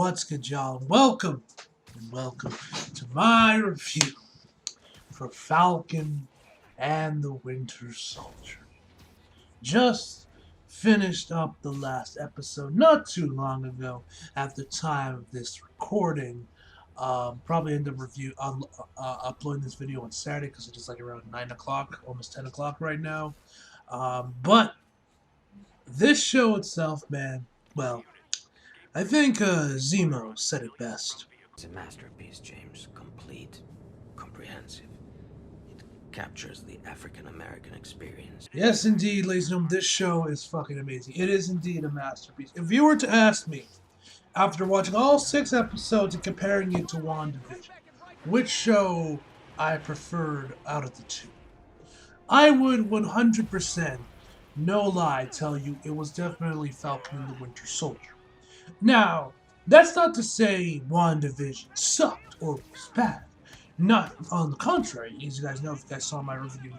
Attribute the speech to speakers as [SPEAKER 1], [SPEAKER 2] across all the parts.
[SPEAKER 1] What's good, y'all? Welcome to my review for Falcon and the Winter Soldier. Just finished up the last episode not too long ago at the time of this recording. Probably end up uploading this video on Saturday because it is like around 9 o'clock, almost 10 o'clock right now. But this show itself, man, well, I think Zemo said it best.
[SPEAKER 2] It's a masterpiece, James. Complete, comprehensive. It captures the African-American experience.
[SPEAKER 1] Yes, indeed, ladies and gentlemen, this show is fucking amazing. It is indeed a masterpiece. If you were to ask me, after watching all 6 episodes and comparing it to WandaVision, which show I preferred out of the two, I would 100%, no lie, tell you it was definitely Falcon and the Winter Soldier. Now, that's not to say WandaVision sucked or was bad. Not on the contrary, as you guys know, if you guys saw my review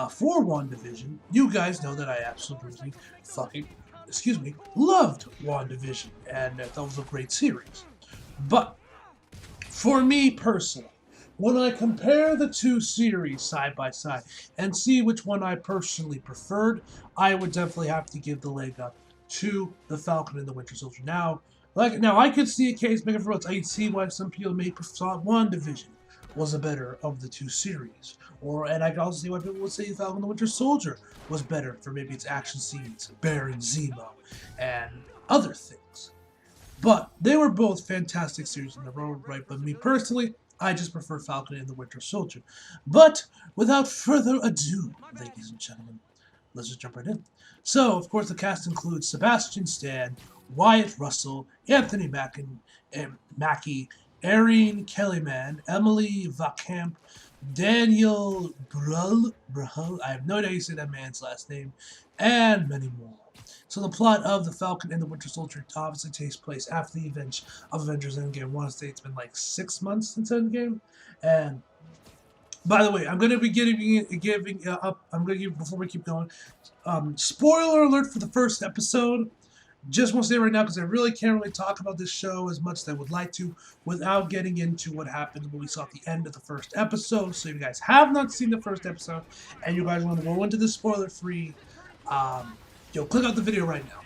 [SPEAKER 1] for WandaVision, you guys know that I absolutely loved WandaVision, and that was a great series. But, for me personally, when I compare the two series side by side and see which one I personally preferred, I would definitely have to give the leg up to the Falcon and the Winter Soldier. Now, I could see a case making for votes. I could see why some people may prefer WandaVision was the better of the two series, and I could also see why people would say Falcon and the Winter Soldier was better for maybe its action scenes, Baron Zemo, and other things. But they were both fantastic series in their own right. But me personally, I just prefer Falcon and the Winter Soldier. But without further ado, ladies and gentlemen, let's just jump right in. So, of course, the cast includes Sebastian Stan, Wyatt Russell, Anthony Mackie, Erin Kellyman, Emily Vacamp, Daniel Bruhl, I have no idea how you say that man's last name, and many more. So the plot of The Falcon and the Winter Soldier obviously takes place after the event of Avengers Endgame. I want to say it's been like 6 months since Endgame. And by the way, I'm going to be before we keep going, spoiler alert for the first episode. Just want to say right now, because I really can't really talk about this show as much as I would like to without getting into what happened when we saw at the end of the first episode. So if you guys have not seen the first episode and you guys want to go into the spoiler-free, click out the video right now.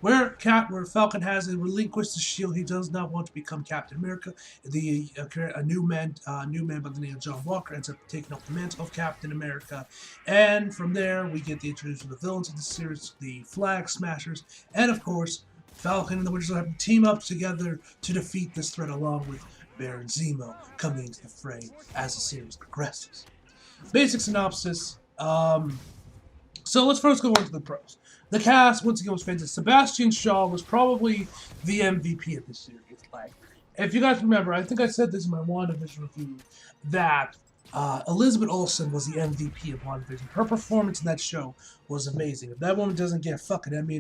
[SPEAKER 1] Where Falcon has relinquished the shield, he does not want to become Captain America. A new man by the name of John Walker ends up taking up the mantle of Captain America, and from there we get the introduction of the villains of the series, the Flag Smashers, and of course Falcon and the Winter Soldier have to team up together to defeat this threat, along with Baron Zemo coming into the fray as the series progresses. Basic synopsis. So let's first go into the pros. The cast, once again, was fantastic. Sebastian Shaw was probably the MVP of this series. Like, if you guys remember, I think I said this in my WandaVision review, that Elizabeth Olsen was the MVP of WandaVision. Her performance in that show was amazing. If that woman doesn't get a fucking Emmy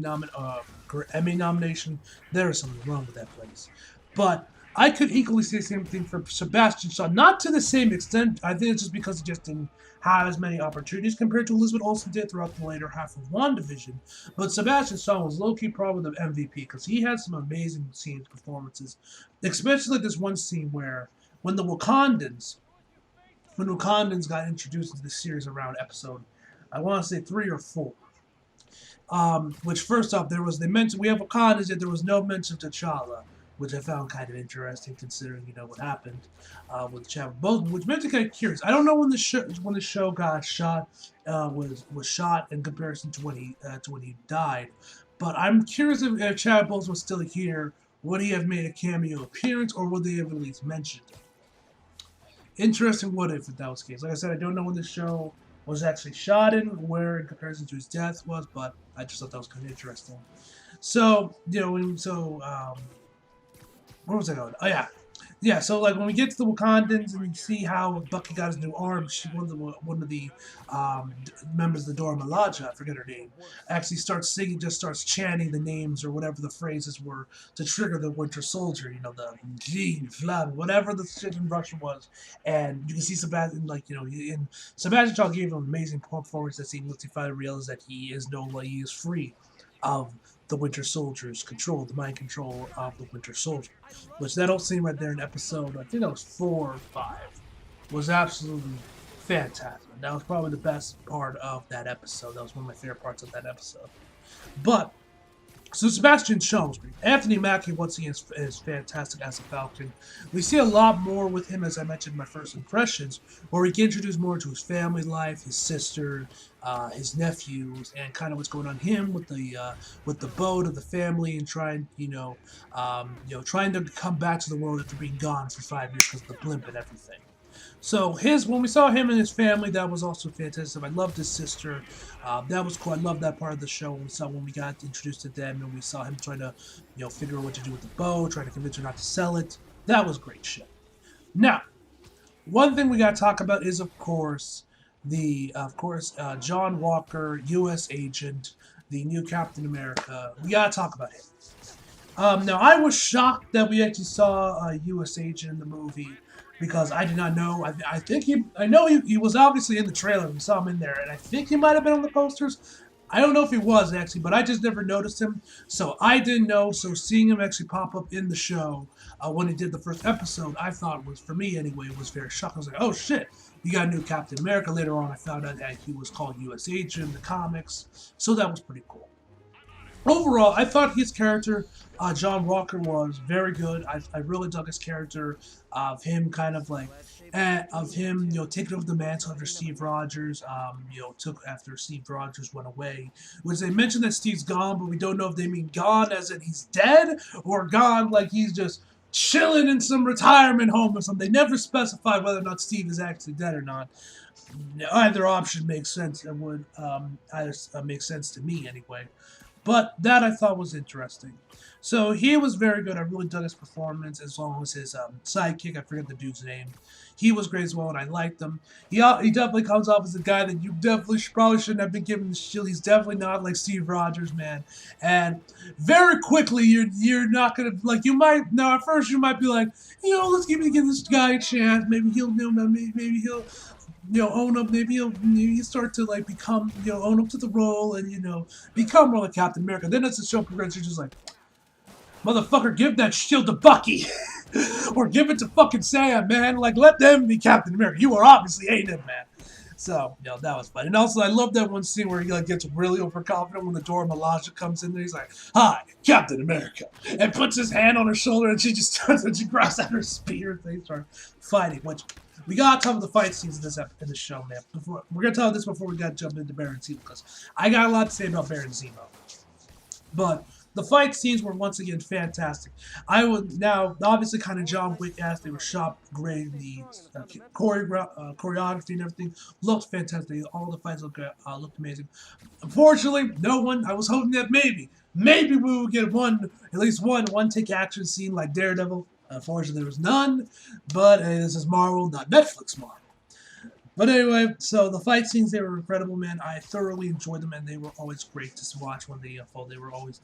[SPEAKER 1] nomination, there is something wrong with that place. But I could equally say the same thing for Sebastian Shaw. Not to the same extent. I think it's just because he just didn't have as many opportunities compared to Elizabeth Olsen did throughout the later half of WandaVision. But Sebastian Shaw was low-key probably the MVP because he had some amazing scenes, performances. Especially this one scene where when the Wakandans got introduced into the series around episode, I want to say 3 or 4. Which first off, we have Wakandans, yet there was no mention of T'Challa, which I found kind of interesting considering, what happened with Chadwick Boseman, which made me kind of curious. I don't know when the show got shot, was shot in comparison to when he died, but I'm curious if Chadwick Boseman was still here, would he have made a cameo appearance, or would they have at least mentioned it? Interesting what if that was the case. Like I said, I don't know when the show was actually shot in, where in comparison to his death was, but I just thought that was kind of interesting. So, where was I going? Oh, yeah. So like when we get to the Wakandans and we see how Bucky got his new arm, one of the members of the Dora Milaje, I forget her name, actually starts singing, just starts chanting the names or whatever the phrases were to trigger the Winter Soldier. The G, Vlad, whatever the shit in Russian was, and you can see Sebastian, Sebastian Shaw gave him an amazing performance that scene once he finally realized that he is free of the Winter Soldier's control, the mind control of the Winter Soldier. Which that whole scene right there in episode, I think that was 4 or 5, was absolutely fantastic. That was probably the best part of that episode. That was one of my favorite parts of that episode. But so Sebastian Shaw was great. Anthony Mackie once again is fantastic as a Falcon. We see a lot more with him, as I mentioned in my first impressions, where we get introduced more to his family life, his sister, his nephews, and kind of what's going on him with the boat of the family and trying, trying to come back to the world after being gone for 5 years because of the blimp and everything. So when we saw him and his family, that was also fantastic. I loved his sister. That was cool. I loved that part of the show when we got introduced to them and we saw him trying to, figure out what to do with the boat, trying to convince her not to sell it. That was great shit. Now, one thing we got to talk about is, of course, John Walker, U.S. agent, the new Captain America. We got to talk about him. Now, I was shocked that we actually saw a U.S. agent in the movie, because I did not know. I know he was obviously in the trailer. We saw him in there, and I think he might have been on the posters. I don't know if he was actually, but I just never noticed him, so I didn't know. So seeing him actually pop up in the show when he did the first episode, I thought was, for me anyway, was very shocking. I was like, oh shit, you got a new Captain America. Later on, I found out that he was called U.S. Agent in the comics, so that was pretty cool. Overall, I thought his character, John Walker, was very good. I really dug his character of him taking over the mantle after Steve Rogers, took after Steve Rogers went away. Which they mentioned that Steve's gone, but we don't know if they mean gone as in he's dead or gone like he's just chilling in some retirement home or something. They never specified whether or not Steve is actually dead or not. Either option makes sense and would make sense to me anyway. But that I thought was interesting. So he was very good. I really dug his performance, as long as his sidekick, I forget the dude's name. He was great as well, and I liked him. He definitely comes off as a guy that you probably shouldn't have been giving the shield. He's definitely not like Steve Rogers, man. And very quickly, you're not gonna at first you might be like, let's give this guy a chance. Maybe he'll own up. Maybe he'll start to become own up to the role and become more like Captain America. Then as the show progresses, you're just like, motherfucker, give that shield to Bucky, or give it to fucking Sam, man. Let them be Captain America. You are obviously ain't him, man. So that was fun. And also, I love that one scene where he gets really overconfident when the Dora Milaje comes in there. He's like, "Hi, Captain America," and puts his hand on her shoulder, and she just turns and she grabs out her spear and they start fighting. Which we gotta talk about the fight scenes in this show, man. We're gonna talk about this before we gotta jump into Baron Zemo, because I got a lot to say about Baron Zemo. But the fight scenes were once again fantastic. I would now obviously kind of John Wick-esque. They were shot great. The choreography and everything looked fantastic. All the fights looked amazing. Unfortunately, no one. I was hoping that maybe we would get at least one take action scene like Daredevil. Unfortunately, there was none. But hey, this is Marvel, not Netflix Marvel. But anyway, so the fight scenes, they were incredible, man. I thoroughly enjoyed them, and they were always great to watch when they unfold. They were always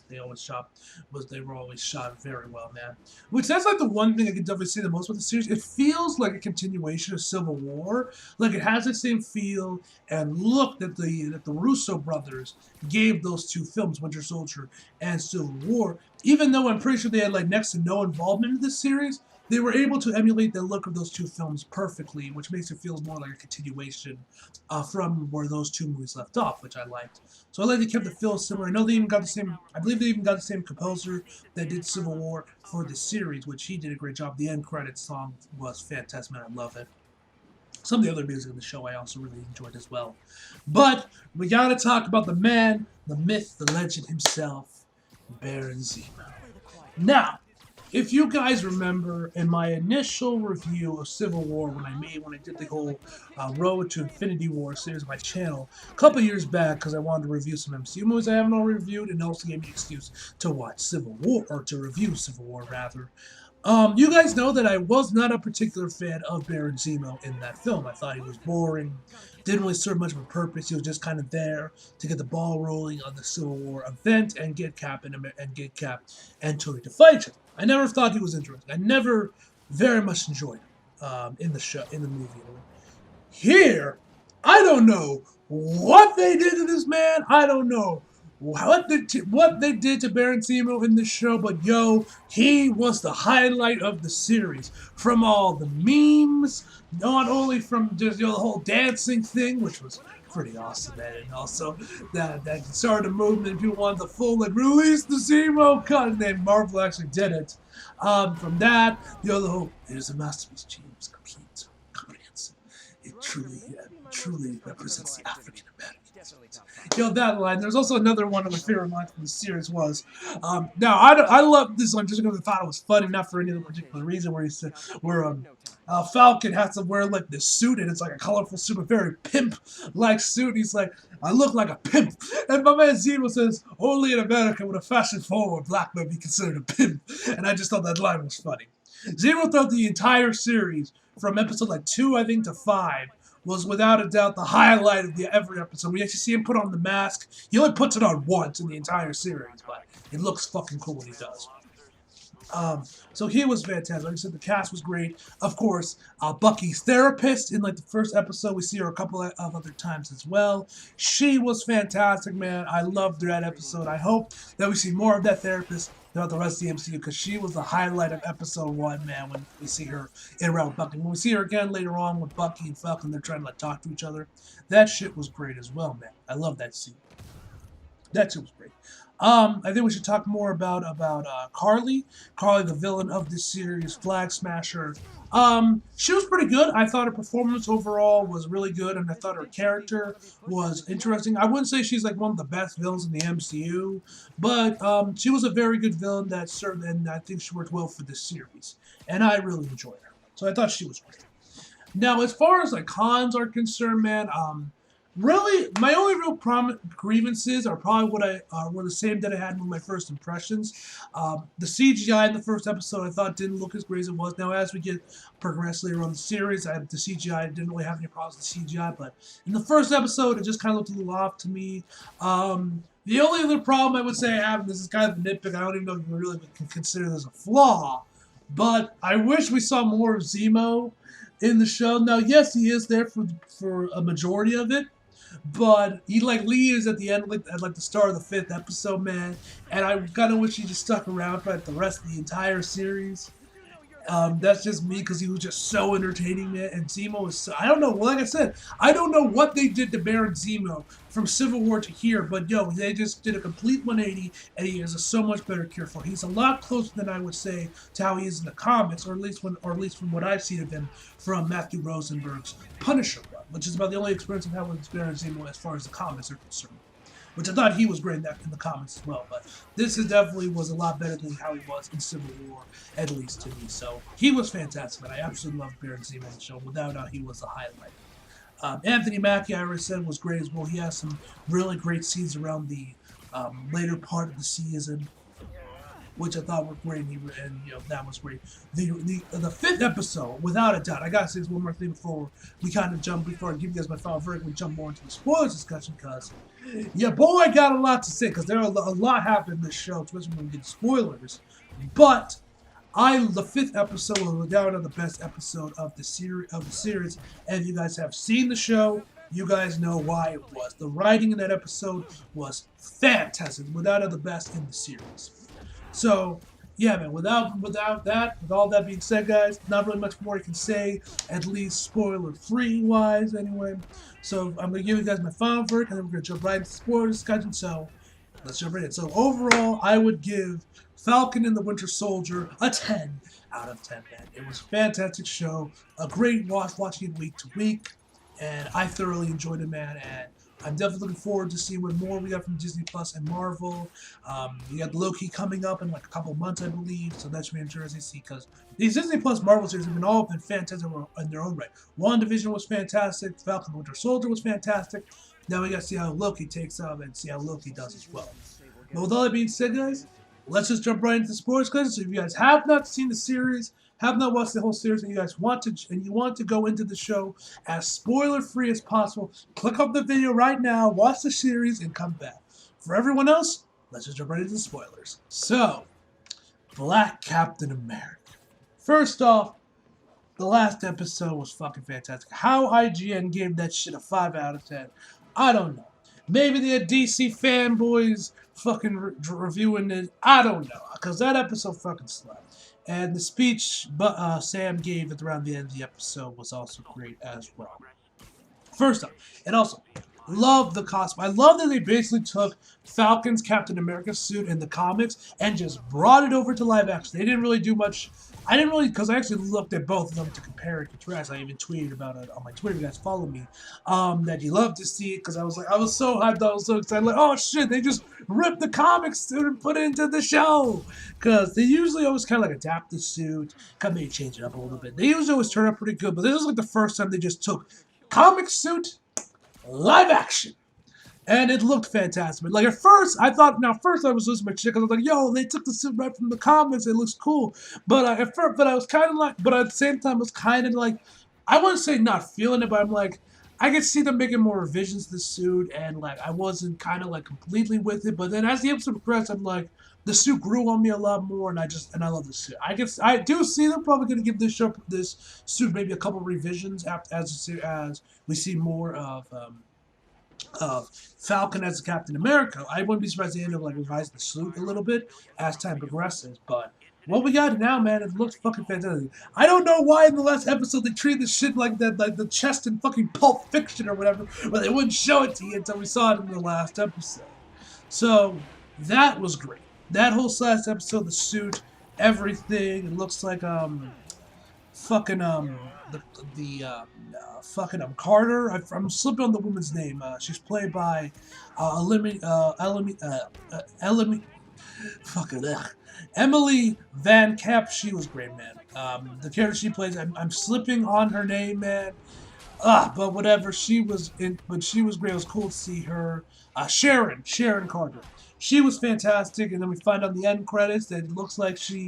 [SPEAKER 1] shot very well, man. Which that's the one thing I can definitely say the most about the series. It feels like a continuation of Civil War. It has the same feel and look that the Russo brothers gave those two films, Winter Soldier and Civil War. Even though I'm pretty sure they had next to no involvement in this series, they were able to emulate the look of those two films perfectly, which makes it feel more like a continuation from where those two movies left off, which I liked. So I like they kept the feel similar. I know they even got the same. I believe they even got the same composer that did Civil War for the series, which he did a great job. The end credits song was fantastic, man. I love it. Some of the other music in the show I also really enjoyed as well. But we gotta talk about the man, the myth, the legend himself, Baron Zemo. Now, if you guys remember in my initial review of Civil War when I did the whole Road to Infinity War series on my channel a couple years back, because I wanted to review some MCU movies I haven't already reviewed, and also gave me an excuse to watch Civil War, or to review Civil War rather. You guys know that I was not a particular fan of Baron Zemo in that film. I thought he was boring, didn't really serve much of a purpose. He was just kind of there to get the ball rolling on the Civil War event and get Cap and Tony to fight him. I never thought he was interesting. I never very much enjoyed him in the movie. Here, I don't know what they did to this man. I don't know what they did to Baron Zemo in this show, but yo, he was the highlight of the series. From all the memes, not only from just the whole dancing thing, which was pretty awesome, man, and also that started a movement. People wanted the full like release the Zemo cut, and then Marvel actually did it. From that, the whole it is a masterpiece, James, complete, comprehensive. It truly represents the African American. That line. There's also another one of my favorite lines from the series was, now I love this one just because I thought it was funny, not for any other particular reason. Where he said, where Falcon has to wear like this suit and it's like a colorful suit, a very pimp-like suit. He's like, I look like a pimp, and my man Zemo says, only in America would a fashion-forward black man be considered a pimp, and I just thought that line was funny. Zemo throughout the entire series, from episode like 2, I think, to 5, was without a doubt the highlight of every episode. We actually see him put on the mask. He only puts it on once in the entire series, but it looks fucking cool when he does. So he was fantastic. Like I said, the cast was great. Of course, Bucky's therapist in like the first episode, we see her a couple of other times as well. She was fantastic, man. I loved that episode. I hope that we see more of that therapist throughout the rest of the MCU because she was the highlight of episode 1, man. When we see her interact with Bucky, when we see her again later on with Bucky and Falcon, they're trying to like talk to each other. That shit was great as well, man. I love that scene. That shit was great. I think we should talk more about Carly. Carly, the villain of this series, Flag Smasher. She was pretty good. I thought her performance overall was really good, and I thought her character was interesting. I wouldn't say she's like one of the best villains in the MCU, but she was a very good villain that served, and I think she worked well for this series. And I really enjoyed her, so I thought she was great. Now, as far as like cons are concerned, man, really, my only real grievances are probably what were the same that I had with my first impressions. The CGI in the first episode I thought didn't look as great as it was. Now, as we get progressively around the series, the CGI didn't really have any problems with CGI, but in the first episode, it just kind of looked a little off to me. The only other problem I would say I have, and this is kind of a nitpick, I don't even know if you really can consider this a flaw, but I wish we saw more of Zemo in the show. Now, yes, he is there for a majority of it, but he like leaves at the end, like at like the start of the 5th episode, man. And I kind of wish he just stuck around for like the rest of the entire series. That's just me because he was just so entertaining, man. And Zemo was so, I don't know. Like I said, I don't know what they did to Baron Zemo from Civil War to here, but yo, they just did a complete 180, and he is a so much better character. He's a lot closer than I would say to how he is in the comics, or at least from what I've seen of him from Matthew Rosenberg's Punisher run, which is about the only experience I've had with Baron Zemo as far as the comics are concerned. Which I thought he was great in the comics as well, but this definitely was a lot better than how he was in Civil War, at least to me. So he was fantastic, and I absolutely loved Baron Zemo on the show. Without doubt, he was the highlight. Anthony Mackie, I already said, was great as well. He has some really great scenes around the later part of the season, which I thought were great, and that was great. The 5th episode, without a doubt, I gotta say this one more thing before we kind of before I give you guys my final verdict, we jump more into the spoilers discussion, because yeah, boy, I got a lot to say, because there are a lot happened in this show, especially when we get spoilers. But the 5th episode was without doubt the best episode of the series, and if you guys have seen the show, you guys know why it was. The writing in that episode was fantastic, without doubt the best in the series. So, yeah, man, with all that being said, guys, not really much more I can say, at least spoiler-free wise, anyway. So, I'm going to give you guys my final verdict, and then we're going to jump right into the spoiler discussion, so let's jump right in. So, overall, I would give Falcon and the Winter Soldier a 10 out of 10, man. It was a fantastic show, a great watching it week to week, and I thoroughly enjoyed it, man, and I'm definitely looking forward to see what more we got from Disney Plus and Marvel. We got Loki coming up in like a couple months, I believe, so that should be interesting to see, because these Disney Plus Marvel series have all been fantastic in their own right. WandaVision was fantastic, Falcon and Winter Soldier was fantastic. Now we got to see how Loki takes up and see how Loki does as well. But with all that being said, guys, let's just jump right into the sports, guys. So if you guys have not seen the series, have not watched the whole series, and you guys want to go into the show as spoiler-free as possible, click off the video right now, watch the series, and come back. For everyone else, let's just jump right into the spoilers. So, Black Captain America. First off, the last episode was fucking fantastic. How IGN gave that shit a 5 out of 10, I don't know. Maybe they had DC fanboys fucking reviewing it. I don't know, because that episode fucking slapped. And the speech Sam gave at around the end of the episode was also great as well. First up, and also, love the costume. I love that they basically took Falcon's Captain America suit in the comics and just brought it over to live action. They didn't really do much. I didn't really, because I actually looked at both of them to compare and contrast. I even tweeted about it on my Twitter. You guys follow me. That you love to see it because I was so hyped. I was so excited. Like, oh shit, they just ripped the comic suit and put it into the show. Because they usually always kind of like adapt the suit, kind of maybe change it up a little bit. They usually always turn out pretty good, but this is like the first time they just took comic suit, live action. And it looked fantastic. Like at first, I thought. Now, first I was losing my shit because I was like, "Yo, they took the suit right from the comics. It looks cool." But at first, but I was kind of like, but at the same time, I was kind of like, I wouldn't say not feeling it, but I'm like, I could see them making more revisions to the suit, and like I wasn't kind of like completely with it. But then as the episode progressed, I'm like, the suit grew on me a lot more, and I love the suit. I do see them probably going to give this suit maybe a couple revisions after as we see more of Falcon as Captain America. I wouldn't be surprised they end up like revising the suit a little bit as time progresses, but what we got now, man, it looks fucking fantastic. I don't know why in the last episode they treated the shit like that, like the chest in fucking Pulp Fiction or whatever, but they wouldn't show it to you until we saw it in the last episode. So that was great. That whole last episode, the suit, everything, it looks like fucking fucking Carter. I'm slipping on the woman's name. She's played by fucking Emily Van Camp. She was great, man. The character she plays, I'm slipping on her name, man. But whatever. She was great. It was cool to see her. Sharon Carter. She was fantastic, and then we find out in the end credits that it looks like first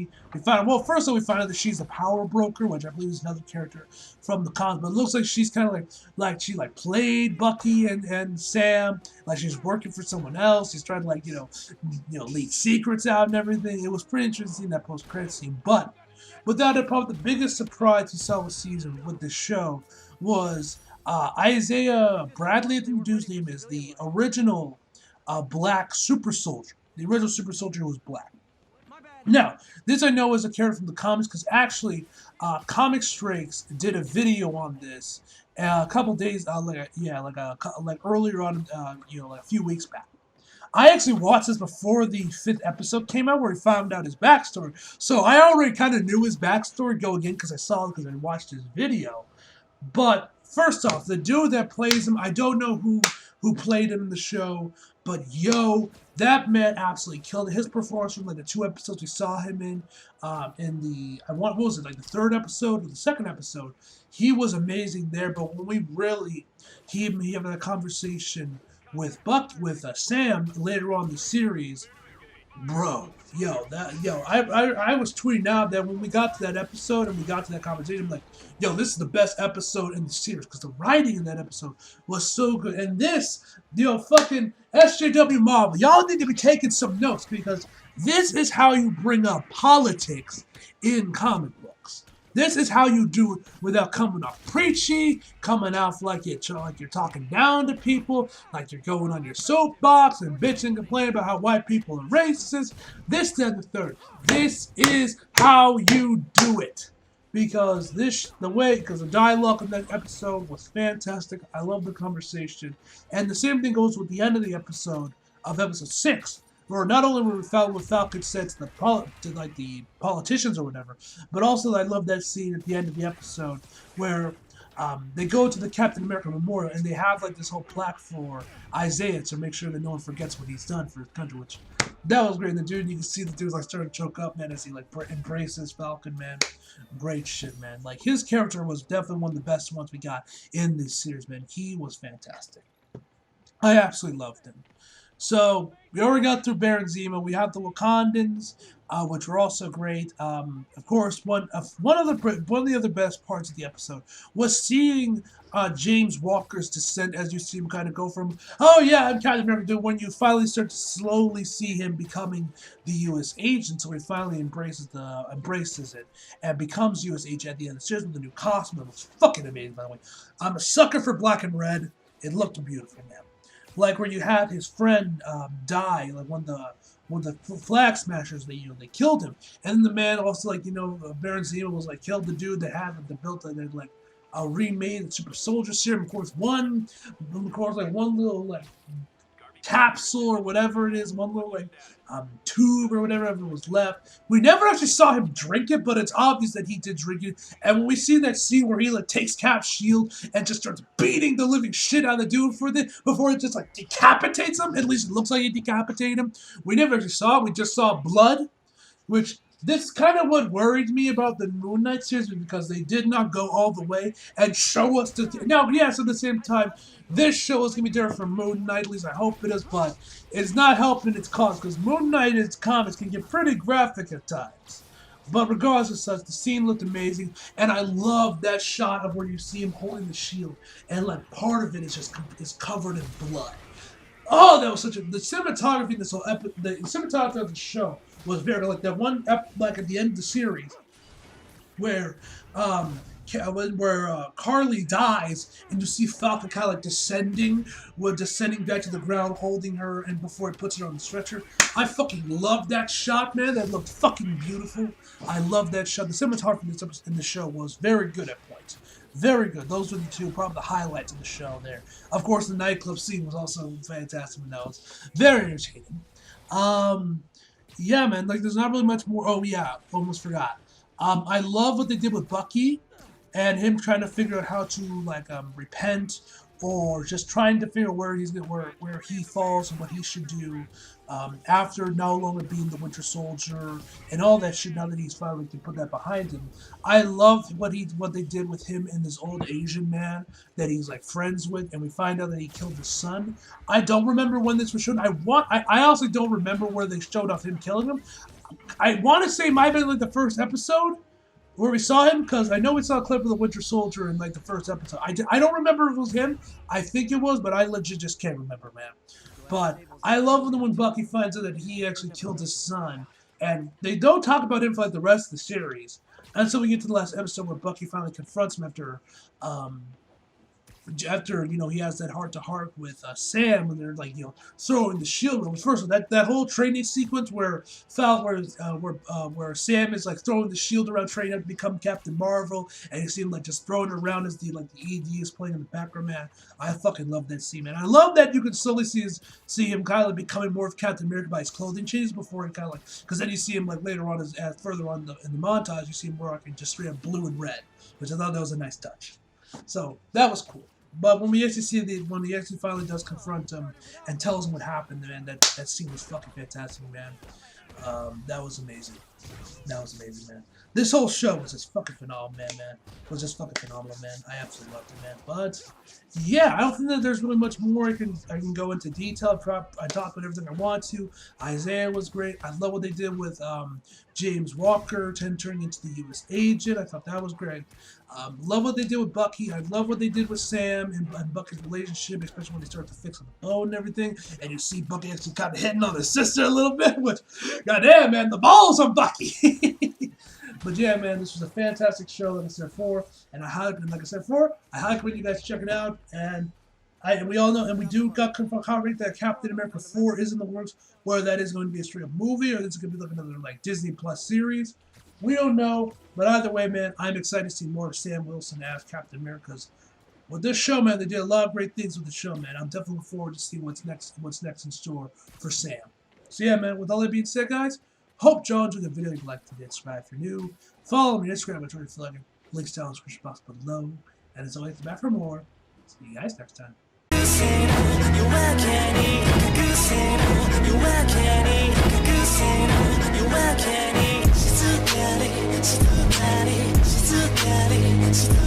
[SPEAKER 1] of all, we find out that she's a power broker, which I believe is another character from the comics, but it looks like she's kind of like she played Bucky and Sam, like she's working for someone else. She's trying to leak secrets out and everything. It was pretty interesting, that post-credit scene, but without a probably the biggest surprise we saw this season with this show was Isaiah Bradley, I think the dude's name is, the original black super soldier. The original super soldier was black. Now, this I know is a character from the comics because actually, Comic Strikes did a video on this a couple days, like earlier on, like a few weeks back. I actually watched this before the 5th episode came out, where he found out his backstory. So I already kind of knew his backstory going in because I watched his video. But first off, the dude that plays him, I don't know who played him in the show, but yo, that man absolutely killed it. His performance from like the 2 episodes we saw him in the what was it, like the 3rd episode or the 2nd episode, he was amazing there. But when we really he had a conversation with Sam later on in the series, bro, I was tweeting out that when we got to that episode and we got to that conversation, I'm like, yo, this is the best episode in the series because the writing in that episode was so good. And this, fucking SJW Marvel, y'all need to be taking some notes because this is how you bring up politics in comic books. This is how you do it without coming off preachy, coming off like you're talking down to people, like you're going on your soapbox and bitching and complaining about how white people are racist. This, that, and the third. This is how you do it. Because the dialogue in that episode was fantastic. I love the conversation. And the same thing goes with the end of the episode of episode 6. Where not only were we found what Falcon said to the politicians or whatever, but also I love that scene at the end of the episode where they go to the Captain America Memorial and they have like this whole plaque for Isaiah to make sure that no one forgets what he's done for his country, which that was great. And the dude, you can see the dude's like starting to choke up, man, as he like embraces Falcon, man. Great shit, man. Like his character was definitely one of the best ones we got in this series, man. He was fantastic. I absolutely loved him. So we already got through Baron Zemo. We have the Wakandans, which were also great. Of course, one of the other best parts of the episode was seeing James Walker's descent, as you see him kind of go from, oh yeah, I'm Captain America, to when you finally start to slowly see him becoming the U.S. agent. So he finally embraces it and becomes U.S. agent at the end of the series with the new costume. It was fucking amazing, by the way. I'm a sucker for black and red. It looked beautiful, man. like where you had his friend die, like one of the flag smashers, they killed him, and then the man also Baron Zemo was like killed the dude that had the built that like remade the super soldier serum. Of course, one little like capsule or whatever it is, one little like tube or whatever was left. We never actually saw him drink it, but it's obvious that he did drink it. And when we see that scene where he like takes Cap's shield and just starts beating the living shit out of the dude before it just like decapitates him, at least it looks like it decapitated him. We never actually saw it. We just saw blood, which this kind of what worried me about the Moon Knight series, because they did not go all the way and show us the. Now, yes, at the same time, this show is going to be different from Moon Knight, at least I hope it is, but it's not helping its cause, because Moon Knight's comics can get pretty graphic at times. But regardless of such, the scene looked amazing, and I love that shot of where you see him holding the shield, and like part of it is covered in blood. Oh, that was such a the cinematography in this whole the cinematography of the show was very like that one like at the end of the series where Carly dies and you see Falcon kind of like descending back to the ground, holding her, and before he puts her on the stretcher. I fucking love that shot, man. That looked fucking beautiful. I love that shot. The cinematography in the show was very good at points. Very good. Those were the two, probably the highlights of the show there. Of course, the nightclub scene was also fantastic, and that was very entertaining. Yeah, man, like there's not really much more. Oh, yeah, almost forgot. I love what they did with Bucky and him trying to figure out how to like repent, or just trying to figure out where he falls and what he should do after no longer being the Winter Soldier and all that shit. Now that he's finally can put that behind him, I love what they did with him and this old Asian man that he's like friends with, and we find out that he killed his son. I don't remember when this was shown. I also don't remember where they showed off him killing him. I want to say it might have been like the first episode where we saw him, because I know we saw a clip of the Winter Soldier in like the first episode. I don't remember if it was him. I think it was, but I legit just can't remember, man. But I love when Bucky finds out that he actually killed his son, and they don't talk about him for like the rest of the series. And so we get to the last episode where Bucky finally confronts him after he has that heart-to-heart with Sam, and they're like throwing the shield. First of all, that whole training sequence where where Sam is like throwing the shield around, training to become Captain Marvel, and you see him like just throwing it around as the ED is playing in the background, man. I fucking love that scene, man. I love that you can slowly see him kind of becoming more of Captain America by his clothing changes before he kind of like, because then you see him like later on as further on in the montage, you see him more like just straight up blue and red, which I thought that was a nice touch. So that was cool. But when we actually see when he actually finally does confront him and tells him what happened, man, that scene was fucking fantastic, man. That was amazing. That was amazing, man. This whole show was just fucking phenomenal, man. It was just fucking phenomenal, man. I absolutely loved it, man. But yeah, I don't think that there's really much more I can go into detail. I talked about everything I want to. Isaiah was great. I love what they did with James Walker turning into the U.S. agent. I thought that was great. Love what they did with Bucky. I love what they did with Sam and Bucky's relationship, especially when they start to fix the bone and everything. And you see Bucky actually kind of hitting on his sister a little bit, which, goddamn, man, the balls on Bucky. But yeah, man, this was a fantastic show, like I said before, and I highly recommend you guys check it out. And we all know, and we do got confirmed that Captain America 4 is in the works, whether that is going to be a straight up movie or this is going to be like another like Disney Plus series. We don't know, but either way, man, I'm excited to see more of Sam Wilson as Captain America. With this show, man, they did a lot of great things with the show, man. I'm definitely looking forward to see what's next in store for Sam. So yeah, man, with all that being said, guys, hope y'all enjoyed the video. If you'd like to subscribe if you're new. Follow me on Instagram at TortyFlugger. Links down in the description box below. And as always, back for more. See you guys next time.
[SPEAKER 3] 静かに